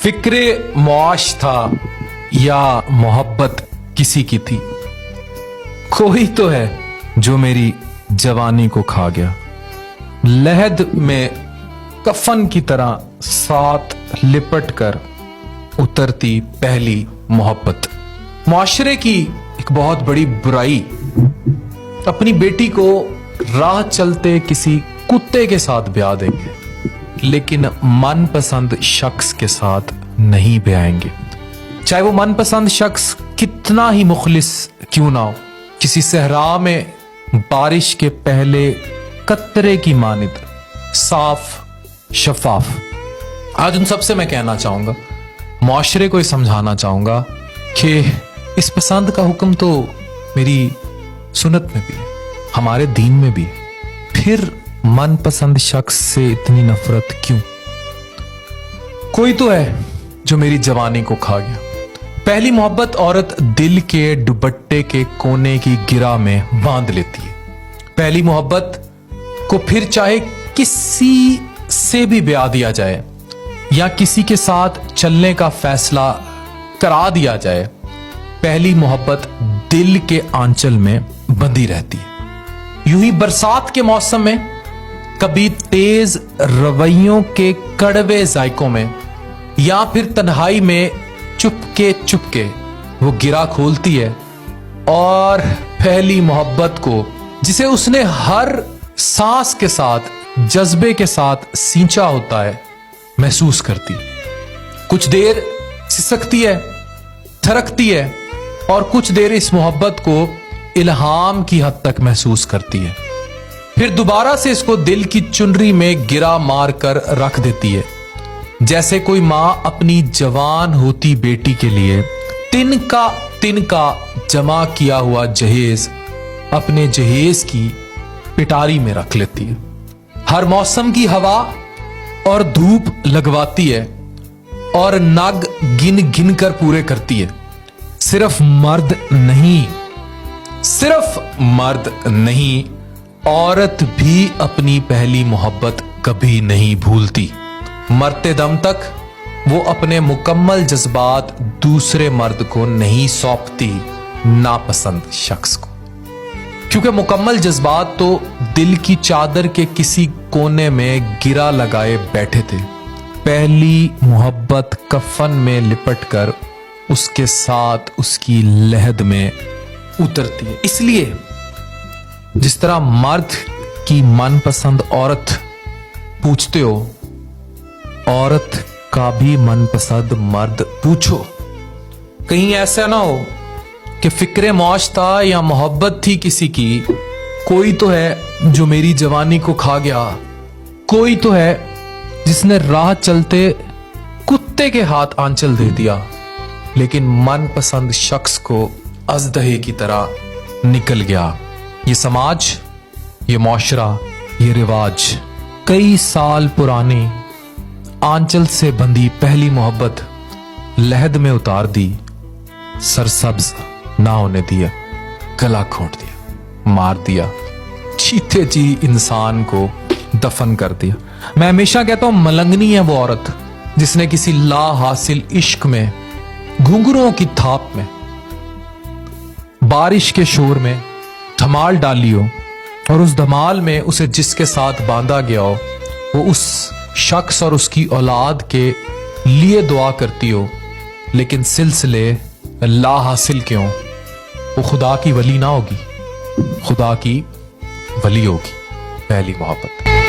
फिक्रे मौश था या मोहब्बत किसी की थी, कोई तो है जो मेरी जवानी को खा गया। लहद में कफन की तरह साथ लिपट कर उतरती पहली मोहब्बत। मुआशरे की एक बहुत बड़ी बुराई अपनी बेटी को राह चलते किसी कुत्ते के साथ ब्याह देंगे, लेकिन मनपसंद शख्स के साथ नहीं ब्याएंगे, चाहे वो मनपसंद शख्स कितना ही मुखलिस क्यों ना हो। किसी सहरा में बारिश के पहले कतरे की मानिद साफ शफाफ। आज उन सबसे मैं कहना चाहूंगा, मुआशरे को समझाना चाहूंगा कि इस पसंद का हुक्म तो मेरी सुन्नत में भी है, हमारे दीन में भी है, फिर मनपसंद शख्स से इतनी नफरत क्यों? कोई तो है जो मेरी जवानी को खा गया। पहली मोहब्बत औरत दिल के दुपट्टे के कोने की गिरा में बांध लेती है। पहली मोहब्बत को फिर चाहे किसी से भी ब्याह दिया जाए या किसी के साथ चलने का फैसला करा दिया जाए, पहली मोहब्बत दिल के आंचल में बंधी रहती है। यूं ही बरसात के मौसम में कभी तेज रवैयों के कड़वे जायकों में या फिर तन्हाई में चुपके वो गिरा खोलती है और पहली मोहब्बत को, जिसे उसने हर सांस के साथ जज्बे के साथ सींचा होता है, महसूस करती। कुछ देर सिसकती है, थरकती है और कुछ देर इस मोहब्बत को इल्हाम की हद तक महसूस करती है, फिर दोबारा से इसको दिल की चुनरी में गिरा मार कर रख देती है। जैसे कोई मां अपनी जवान होती बेटी के लिए तिनका जमा किया हुआ जहेज अपने जहेज की पिटारी में रख लेती है। हर मौसम की हवा और धूप लगवाती है और नग गिन गिन कर पूरे करती है। सिर्फ मर्द नहीं, औरत भी अपनी पहली मोहब्बत कभी नहीं भूलती। मरते दम तक वो अपने मुकम्मल जज्बात दूसरे मर्द को नहीं सौंपती, नापसंद शख्स को, क्योंकि मुकम्मल जज्बात तो दिल की चादर के किसी कोने में गिरा लगाए बैठे थे। पहली मोहब्बत कफन में लिपट कर उसके साथ उसकी लहद में उतरती है। इसलिए जिस तरह मर्द की मनपसंद औरत पूछते हो, औरत का भी मनपसंद मर्द पूछो। कहीं ऐसा ना हो कि फिक्रे मौश था या मोहब्बत थी किसी की, कोई तो है जो मेरी जवानी को खा गया, कोई तो है जिसने राह चलते कुत्ते के हाथ आंचल दे दिया, लेकिन मनपसंद शख्स को अजदहे की तरह निकल गया। ये समाज, ये मुआशरा, ये रिवाज कई साल पुरानी आंचल से बंधी पहली मोहब्बत लहद में उतार दी, सरसब्ज ना होने दिया, गला घोंट दिया, मार दिया, जीते जी इंसान को दफन कर दिया। मैं हमेशा कहता हूं, मलंगनी है वो औरत जिसने किसी ला हासिल इश्क में, घुंघरुओं की थाप में, बारिश के शोर में धमाल डाली हो और उस धमाल में उसे जिसके साथ बांधा गया हो वो उस शख्स और उसकी औलाद के लिए दुआ करती हो, लेकिन सिलसिले ला हासिल क्यों? वो खुदा की वली ना होगी, खुदा की वली होगी पहली मोहब्बत।